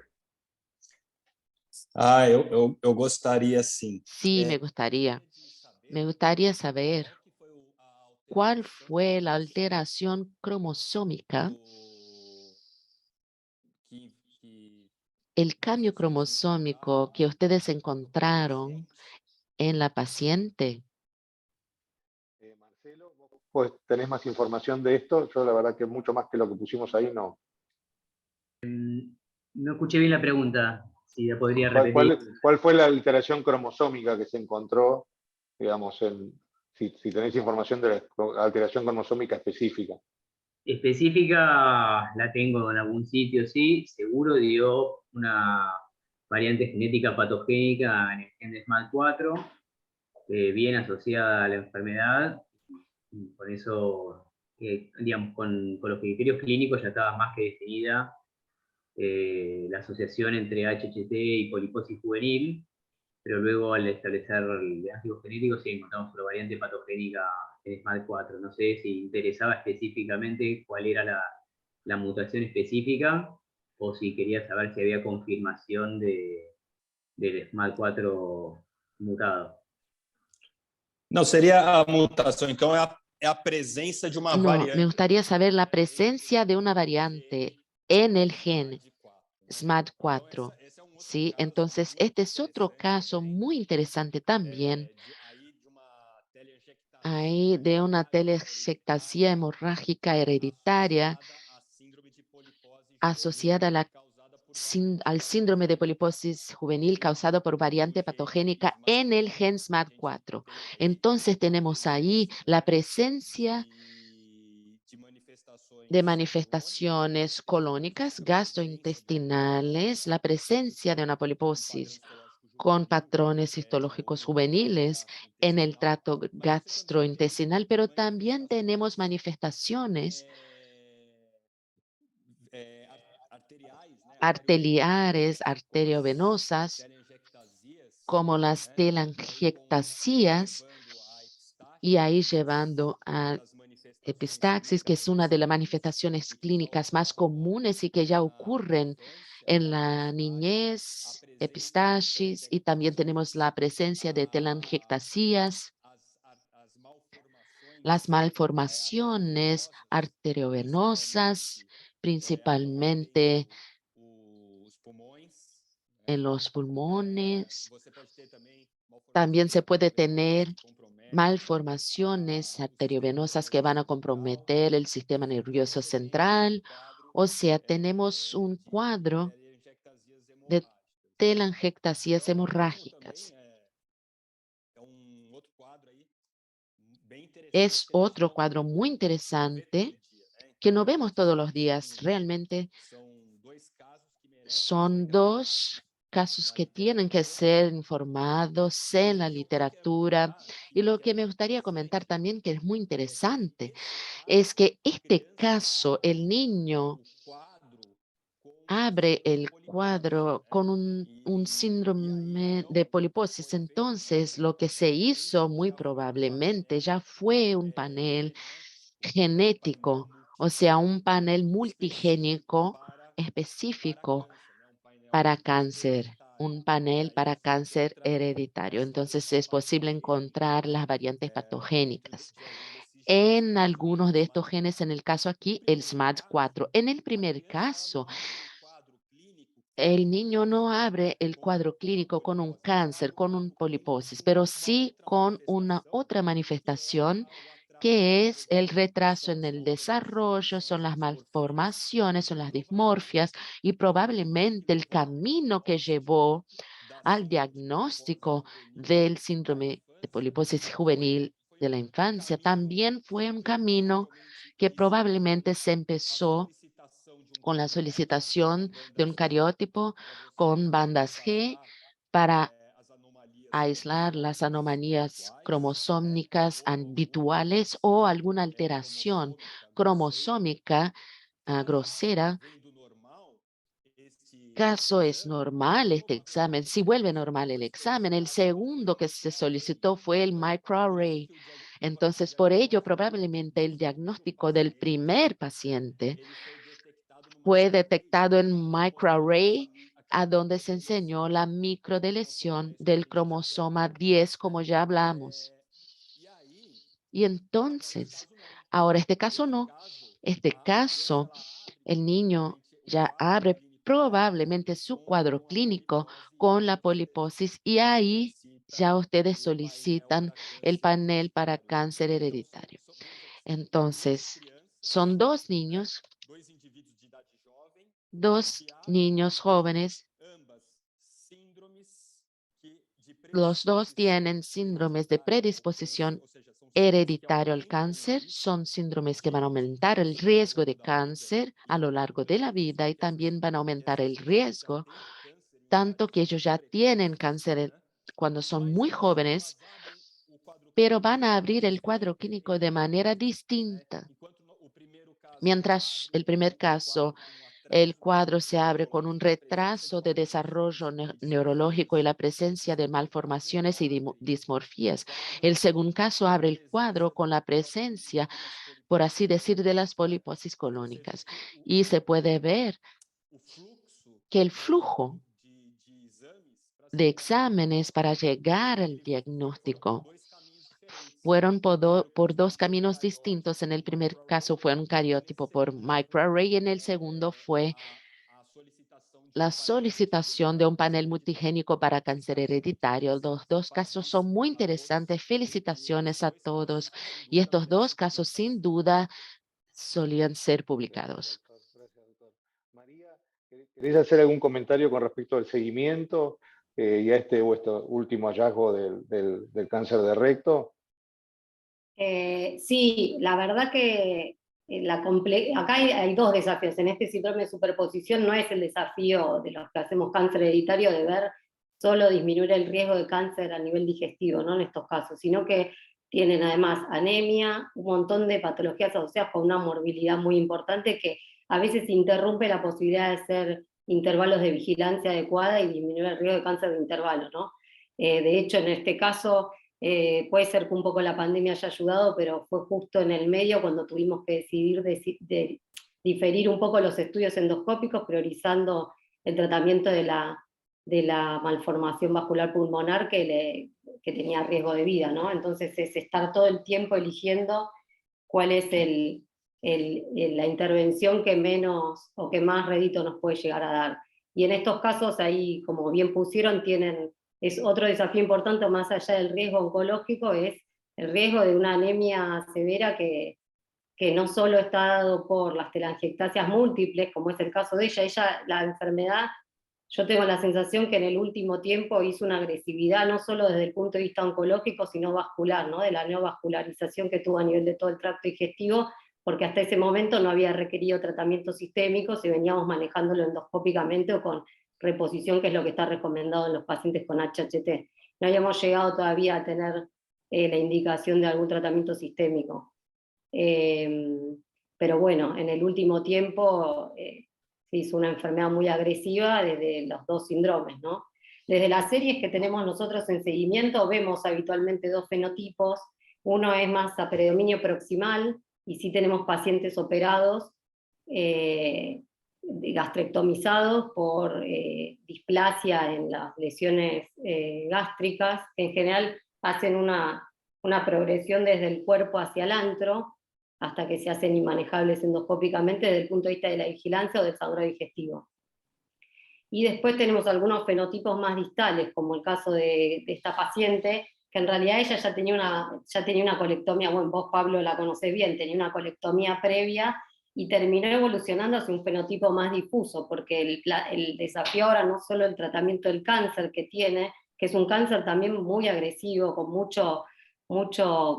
Eu gostaria sim. Sí, me gustaría. Me gustaría saber cuál fue la alteración cromosómica, el cambio cromosómico que ustedes encontraron en la paciente. Marcelo, vos pues, tenés más información de esto. Yo la verdad que mucho más que lo que pusimos ahí no. No escuché bien la pregunta, si la podría repetir. ¿Cuál fue la alteración cromosómica que se encontró, digamos, si tenéis información de la alteración cromosómica específica? Específica la tengo en algún sitio, sí, seguro dio una variante genética patogénica en el gen de SMAD4, bien asociada a la enfermedad, y por eso, digamos, con los criterios clínicos ya estaba más que definida la asociación entre HHT y poliposis juvenil, pero luego al establecer el diagnóstico genético sí encontramos una variante patogénica en SMAD4. No sé si interesaba específicamente cuál era la mutación específica o si quería saber si había confirmación del SMAD4 mutado. Não, seria a mutação. Então, é a presença de uma No, me variante. gustaría saber la presencia de una variante en el gen SMAD4. ¿Sí? Entonces, este es otro caso muy interesante también. Ahí de una telangiectasia hemorrágica hereditaria asociada al síndrome de poliposis juvenil causado por variante patogénica en el gen SMAD4. Entonces tenemos ahí la presencia de manifestaciones colónicas, gastrointestinales, la presencia de una poliposis con patrones histológicos juveniles en el tracto gastrointestinal, pero también tenemos manifestaciones arteriales, arteriovenosas, como las telangiectasias, y ahí llevando a epistaxis, que es una de las manifestaciones clínicas más comunes y que ya ocurren en la niñez, epistaxis, y también tenemos la presencia de telangiectasias, las malformaciones arteriovenosas, principalmente en los pulmones. También se puede tener malformaciones arteriovenosas que van a comprometer el sistema nervioso central. O sea, tenemos un cuadro de telangiectasias hemorrágicas. Es otro cuadro muy interesante que no vemos todos los días. Realmente son dos casos que tienen que ser informados en la literatura. Y lo que me gustaría comentar también, que es muy interesante, es que este caso, el niño abre el cuadro con un síndrome de poliposis. Entonces, lo que se hizo muy probablemente ya fue un panel genético, o sea, un panel multigénico específico para cáncer, un panel para cáncer hereditario. Entonces, es posible encontrar las variantes patogénicas en algunos de estos genes, en el caso aquí, el SMAD4. En el primer caso, el niño no abre el cuadro clínico con un cáncer, con un poliposis, pero sí con una otra manifestación que es el retraso en el desarrollo, son las malformaciones, son las dismorfias y probablemente el camino que llevó al diagnóstico del síndrome de poliposis juvenil de la infancia también fue un camino que probablemente se empezó con la solicitación de un cariótipo con bandas G para aislar las anomalías cromosómicas habituales o alguna alteración cromosómica grosera. Caso es normal este examen, si vuelve normal el examen, el segundo que se solicitó fue el microarray. Entonces, por ello, probablemente el diagnóstico del primer paciente fue detectado en microarray, a donde se enseñó la microdeleción del cromosoma 10, como ya hablamos. Y entonces, ahora este caso no. Este caso, el niño ya abre probablemente su cuadro clínico con la poliposis y ahí ya ustedes solicitan el panel para cáncer hereditario. Entonces, son dos niños jóvenes. Los dos tienen síndromes de predisposición hereditario al cáncer. Son síndromes que van a aumentar el riesgo de cáncer a lo largo de la vida y también van a aumentar el riesgo, tanto que ellos ya tienen cáncer cuando son muy jóvenes, pero van a abrir el cuadro clínico de manera distinta. Mientras el primer caso, el cuadro se abre con un retraso de desarrollo neurológico y la presencia de malformaciones y dismorfías. El segundo caso abre el cuadro con la presencia, por así decir, de las poliposis colónicas. Y se puede ver que el flujo de exámenes para llegar al diagnóstico fueron por dos caminos distintos. En el primer caso fue un cariótipo por microarray y en el segundo fue la solicitación de un panel multigénico para cáncer hereditario. Los dos casos son muy interesantes. Felicitaciones a todos. Y estos dos casos, sin duda, solían ser publicados. Gracias, doctor. María, ¿querés hacer algún comentario con respecto al seguimiento y a este último hallazgo del cáncer de recto? Sí, la verdad que acá hay dos desafíos. En este síndrome de superposición no es el desafío de los que hacemos cáncer hereditario de ver solo disminuir el riesgo de cáncer a nivel digestivo, ¿no? En estos casos, sino que tienen además anemia, un montón de patologías asociadas con una morbilidad muy importante que a veces interrumpe la posibilidad de hacer intervalos de vigilancia adecuada y disminuir el riesgo de cáncer de intervalo, ¿no? De hecho, en este caso, puede ser que un poco la pandemia haya ayudado, pero fue justo en el medio cuando tuvimos que decidir diferir un poco los estudios endoscópicos, priorizando el tratamiento de la malformación vascular pulmonar que tenía riesgo de vida, ¿no? Entonces es estar todo el tiempo eligiendo cuál es la intervención que menos o que más rédito nos puede llegar a dar. Y en estos casos, ahí, como bien pusieron, es otro desafío importante, más allá del riesgo oncológico, es el riesgo de una anemia severa que no solo está dado por las telangiectasias múltiples, como es el caso de ella, la enfermedad, yo tengo la sensación que en el último tiempo hizo una agresividad, no solo desde el punto de vista oncológico, sino vascular, ¿no? De la neovascularización que tuvo a nivel de todo el tracto digestivo, porque hasta ese momento no había requerido tratamiento sistémico, si veníamos manejándolo endoscópicamente o con reposición, que es lo que está recomendado en los pacientes con HHT. No habíamos llegado todavía a tener la indicación de algún tratamiento sistémico. Pero bueno, en el último tiempo se hizo una enfermedad muy agresiva desde los dos síndromes, ¿no? Desde las series que tenemos nosotros en seguimiento vemos habitualmente dos fenotipos. Uno es más a predominio proximal, y sí tenemos pacientes operados, gastrectomizados por displasia en las lesiones gástricas, que en general hacen una progresión desde el cuerpo hacia el antro, hasta que se hacen inmanejables endoscópicamente desde el punto de vista de la vigilancia o del sangrado digestivo. Y después tenemos algunos fenotipos más distales, como el caso de esta paciente, que en realidad ella ya tenía una colectomía, bueno, vos Pablo la conocés bien, tenía una colectomía previa, y terminó evolucionando hacia un fenotipo más difuso, porque el desafío ahora no solo el tratamiento del cáncer que tiene, que es un cáncer también muy agresivo, con mucho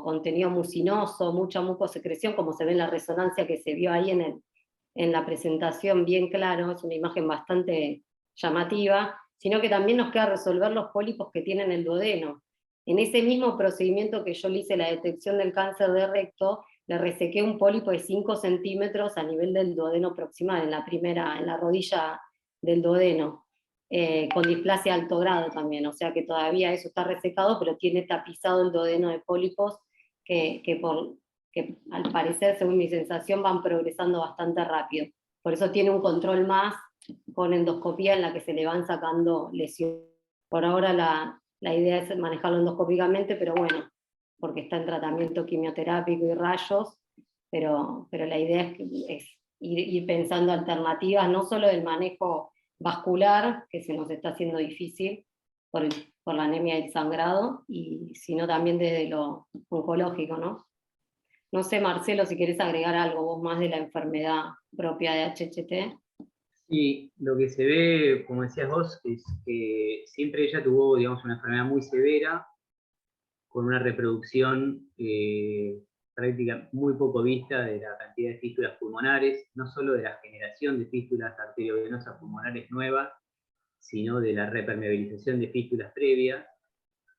contenido mucinoso, mucha mucosecreción, como se ve en la resonancia que se vio ahí en la presentación, bien claro, es una imagen bastante llamativa, sino que también nos queda resolver los pólipos que tienen el duodeno. En ese mismo procedimiento que yo le hice la detección del cáncer de recto, le resequé un pólipo de 5 centímetros a nivel del duodeno proximal, en la rodilla del duodeno, con displasia de alto grado también, o sea que todavía eso está resecado, pero tiene tapizado el duodeno de pólipos que al parecer, según mi sensación, van progresando bastante rápido. Por eso tiene un control más con endoscopía en la que se le van sacando lesiones. Por ahora la idea es manejarlo endoscópicamente, pero bueno, porque está en tratamiento quimioterápico y rayos, pero la idea es ir pensando alternativas, no solo del manejo vascular, que se nos está haciendo difícil por la anemia y el sangrado, sino también desde lo oncológico, ¿no? No sé, Marcelo, si querés agregar algo vos más de la enfermedad propia de HHT. Sí, lo que se ve, como decías vos, es que siempre ella tuvo, digamos, una enfermedad muy severa, con una reproducción prácticamente muy poco vista de la cantidad de fístulas pulmonares, no solo de la generación de fístulas arteriovenosas pulmonares nuevas, sino de la repermeabilización de fístulas previas,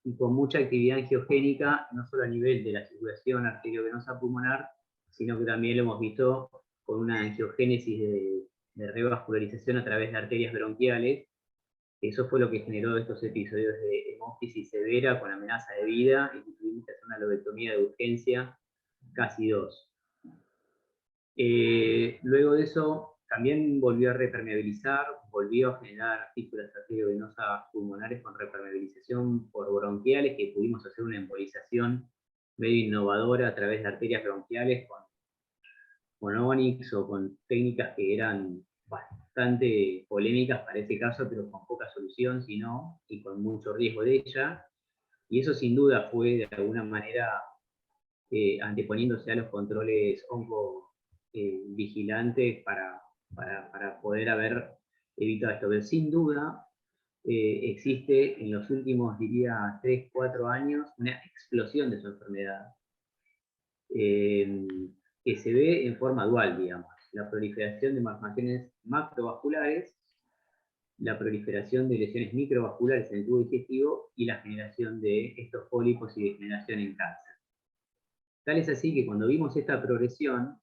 y con mucha actividad angiogénica, no solo a nivel de la circulación arteriovenosa pulmonar, sino que también lo hemos visto con una angiogénesis de revascularización a través de arterias bronquiales. Eso fue lo que generó estos episodios de hemóftisis severa con amenaza de vida, y tuvimos que hacer una lobectomía de urgencia, casi 2. Luego de eso también volvió a repermeabilizar, volvió a generar fístulas arteriovenosas pulmonares con repermeabilización por bronquiales, que pudimos hacer una embolización medio innovadora a través de arterias bronquiales con Onyx o con técnicas que eran bastante polémicas para ese caso, pero con poca solución, si no, y con mucho riesgo de ella. Y eso sin duda fue de alguna manera anteponiéndose a los controles oncovigilantes para poder haber evitado esto. Pero sin duda existe en los últimos, diría, 3, 4 años, una explosión de su enfermedad que se ve en forma dual, digamos. La proliferación de malformaciones macrovasculares, la proliferación de lesiones microvasculares en el tubo digestivo y la generación de estos pólipos y degeneración en cáncer. Tal es así que cuando vimos esta progresión,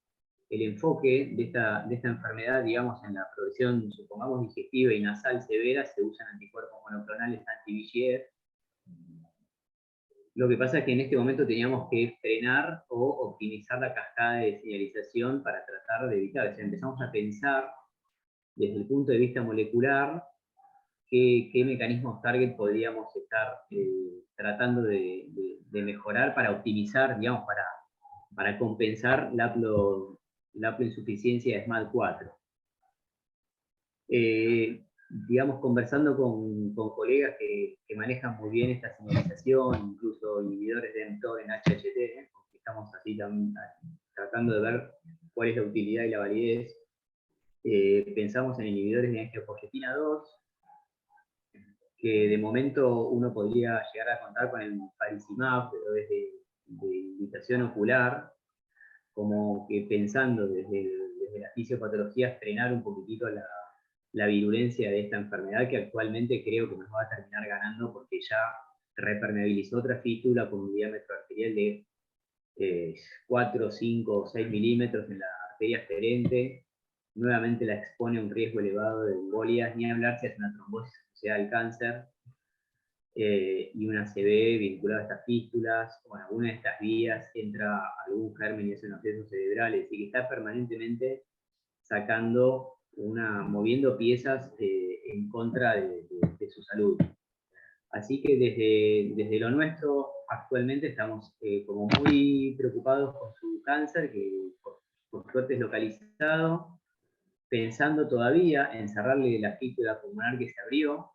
el enfoque de esta enfermedad, digamos, en la progresión, supongamos, digestiva y nasal severa, se usan anticuerpos monoclonales anti-VEGF. Lo que pasa es que en este momento teníamos que frenar o optimizar la cascada de señalización para tratar de evitar. O sea, empezamos a pensar desde el punto de vista molecular qué mecanismos target podríamos estar tratando de mejorar para optimizar, digamos, para compensar la insuficiencia de SMAD4. Digamos, conversando con colegas que manejan muy bien esta señalización, incluso inhibidores de mTOR en HHT, porque estamos así también tratando de ver cuál es la utilidad y la validez. Pensamos en inhibidores de angiopoyetina 2, que de momento uno podría llegar a contar con el faricimab, pero desde de indicación ocular, como que pensando desde la fisiopatología frenar un poquitito la virulencia de esta enfermedad, que actualmente creo que nos va a terminar ganando porque ya repermeabilizó otra fístula con un diámetro arterial de 4, 5, 6 milímetros en la arteria aferente. Nuevamente la expone a un riesgo elevado de embolias, ni hablar si es una trombosis asociada al cáncer, y una CB vinculada a estas fístulas, o en alguna de estas vías entra algún germen y es en los sesos cerebrales, y que está permanentemente moviendo piezas en contra de su salud. Así que desde lo nuestro, actualmente estamos como muy preocupados con su cáncer, que por suerte es localizado, pensando todavía en cerrarle la fístula pulmonar que se abrió,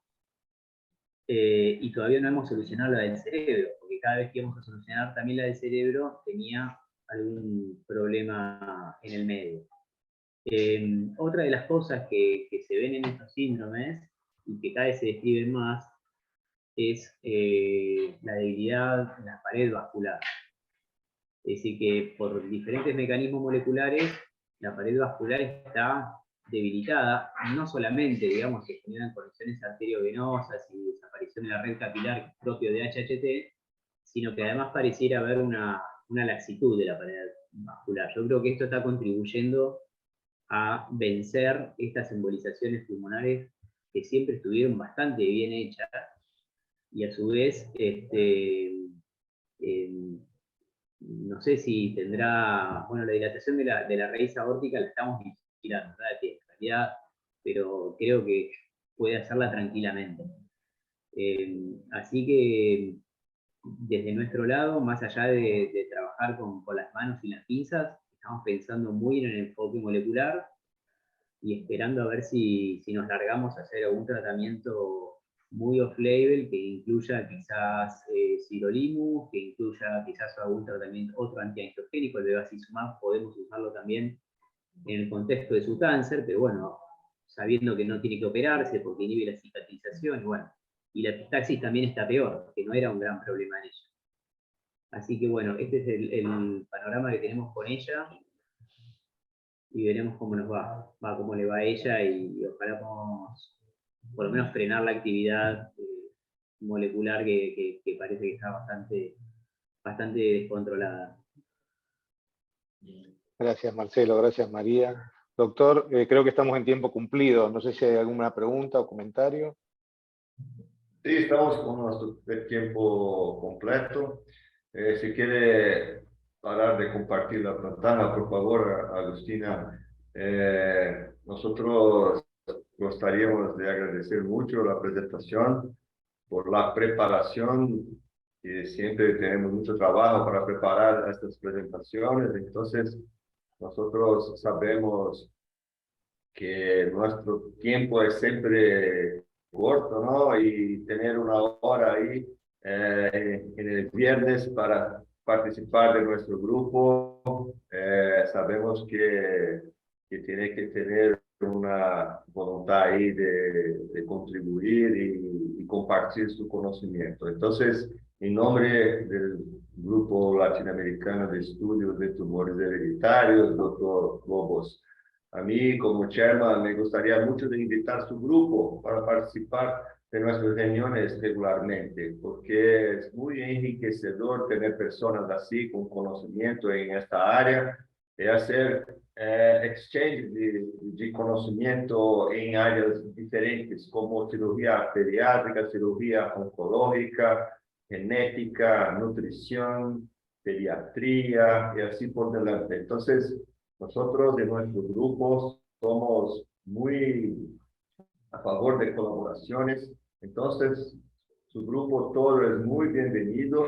y todavía no hemos solucionado la del cerebro, porque cada vez que íbamos a solucionar también la del cerebro tenía algún problema en el medio. Otra de las cosas que se ven en estos síndromes, y que cada vez se describen más, es la debilidad en la pared vascular. Es decir, que por diferentes mecanismos moleculares, la pared vascular está debilitada, no solamente, digamos, se generan conexiones arteriovenosas y desaparición de la red capilar propio de HHT, sino que además pareciera haber una laxitud de la pared vascular. Yo creo que esto está contribuyendo a vencer estas embolizaciones pulmonares que siempre estuvieron bastante bien hechas, y a su vez, no sé si tendrá, bueno, la dilatación de la raíz aórtica la estamos vigilando, ¿verdad? En realidad, pero creo que puede hacerla tranquilamente. Así que desde nuestro lado, más allá de trabajar con las manos y las pinzas, estamos pensando muy en el enfoque molecular y esperando a ver si nos largamos a hacer algún tratamiento muy off-label que incluya quizás sirolimus, que incluya quizás algún tratamiento, otro antiangiogénico, el bevacizumab, podemos usarlo también en el contexto de su cáncer, pero bueno, sabiendo que no tiene que operarse porque inhibe la cicatrización, y bueno, y la epistaxis también está peor, que no era un gran problema en ella. Así que bueno, este es el panorama que tenemos con ella, y veremos cómo nos va cómo le va a ella, y ojalá podamos por lo menos frenar la actividad molecular que parece que está bastante descontrolada. Gracias, Marcelo, gracias, María. Doctor, creo que estamos en tiempo cumplido. No sé si hay alguna pregunta o comentario. Sí, estamos con nuestro tiempo completo. Si quiere parar de compartir la pantalla, por favor, Agustina, Nosotros gostaríamos de agradecer mucho la presentación, por la preparación, y siempre tenemos mucho trabajo para preparar estas presentaciones. Entonces, nosotros sabemos que nuestro tiempo es siempre corto, ¿no? Y tener una hora ahí en el viernes para participar de nuestro grupo, sabemos que tiene que tener una voluntad ahí de contribuir y compartir su conocimiento. Entonces, en nombre del Grupo Latinoamericano de Estudios de Tumores Hereditarios, doctor Lobos, a mí, como chairman, me gustaría mucho de invitar a su grupo para participar de nuestras reuniones regularmente, porque es muy enriquecedor tener personas así con conocimiento en esta área y hacer exchange de conocimiento en áreas diferentes, como cirugía pediátrica, cirugía oncológica, genética, nutrición, pediatría y así por delante. Entonces, nosotros de nuestros grupos somos muy a favor de colaboraciones. Entonces, su grupo todo es muy bienvenido.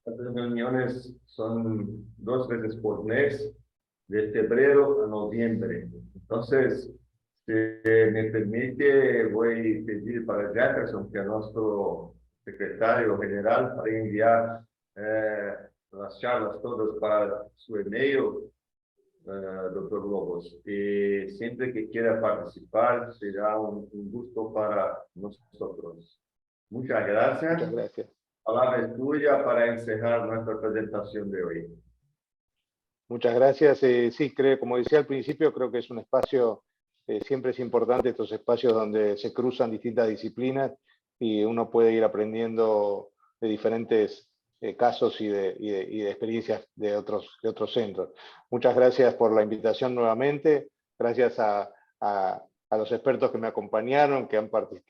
Las reuniones son 2 veces por mes, de febrero a noviembre. Entonces, si me permite, voy a pedir para Jefferson, que es nuestro secretario general, para enviar las charlas todas para su email, doctor Lobos. Y siempre que quiera participar, será un gusto para nosotros. Muchas gracias. Muchas gracias. La palabra es tuya para encerrar nuestra presentación de hoy. Muchas gracias. Sí, creo, como decía al principio, creo que es un espacio, siempre es importante estos espacios donde se cruzan distintas disciplinas y uno puede ir aprendiendo de diferentes casos y de experiencias de otros centros. Muchas gracias por la invitación nuevamente. Gracias a los expertos que me acompañaron, que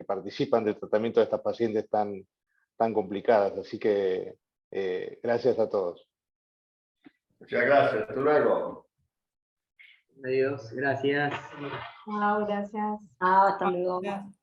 participan del tratamiento de estas pacientes tan complicadas. Así que gracias a todos. Muchas gracias. Hasta luego. Adiós, gracias. Chao, gracias. Hasta luego. Gracias.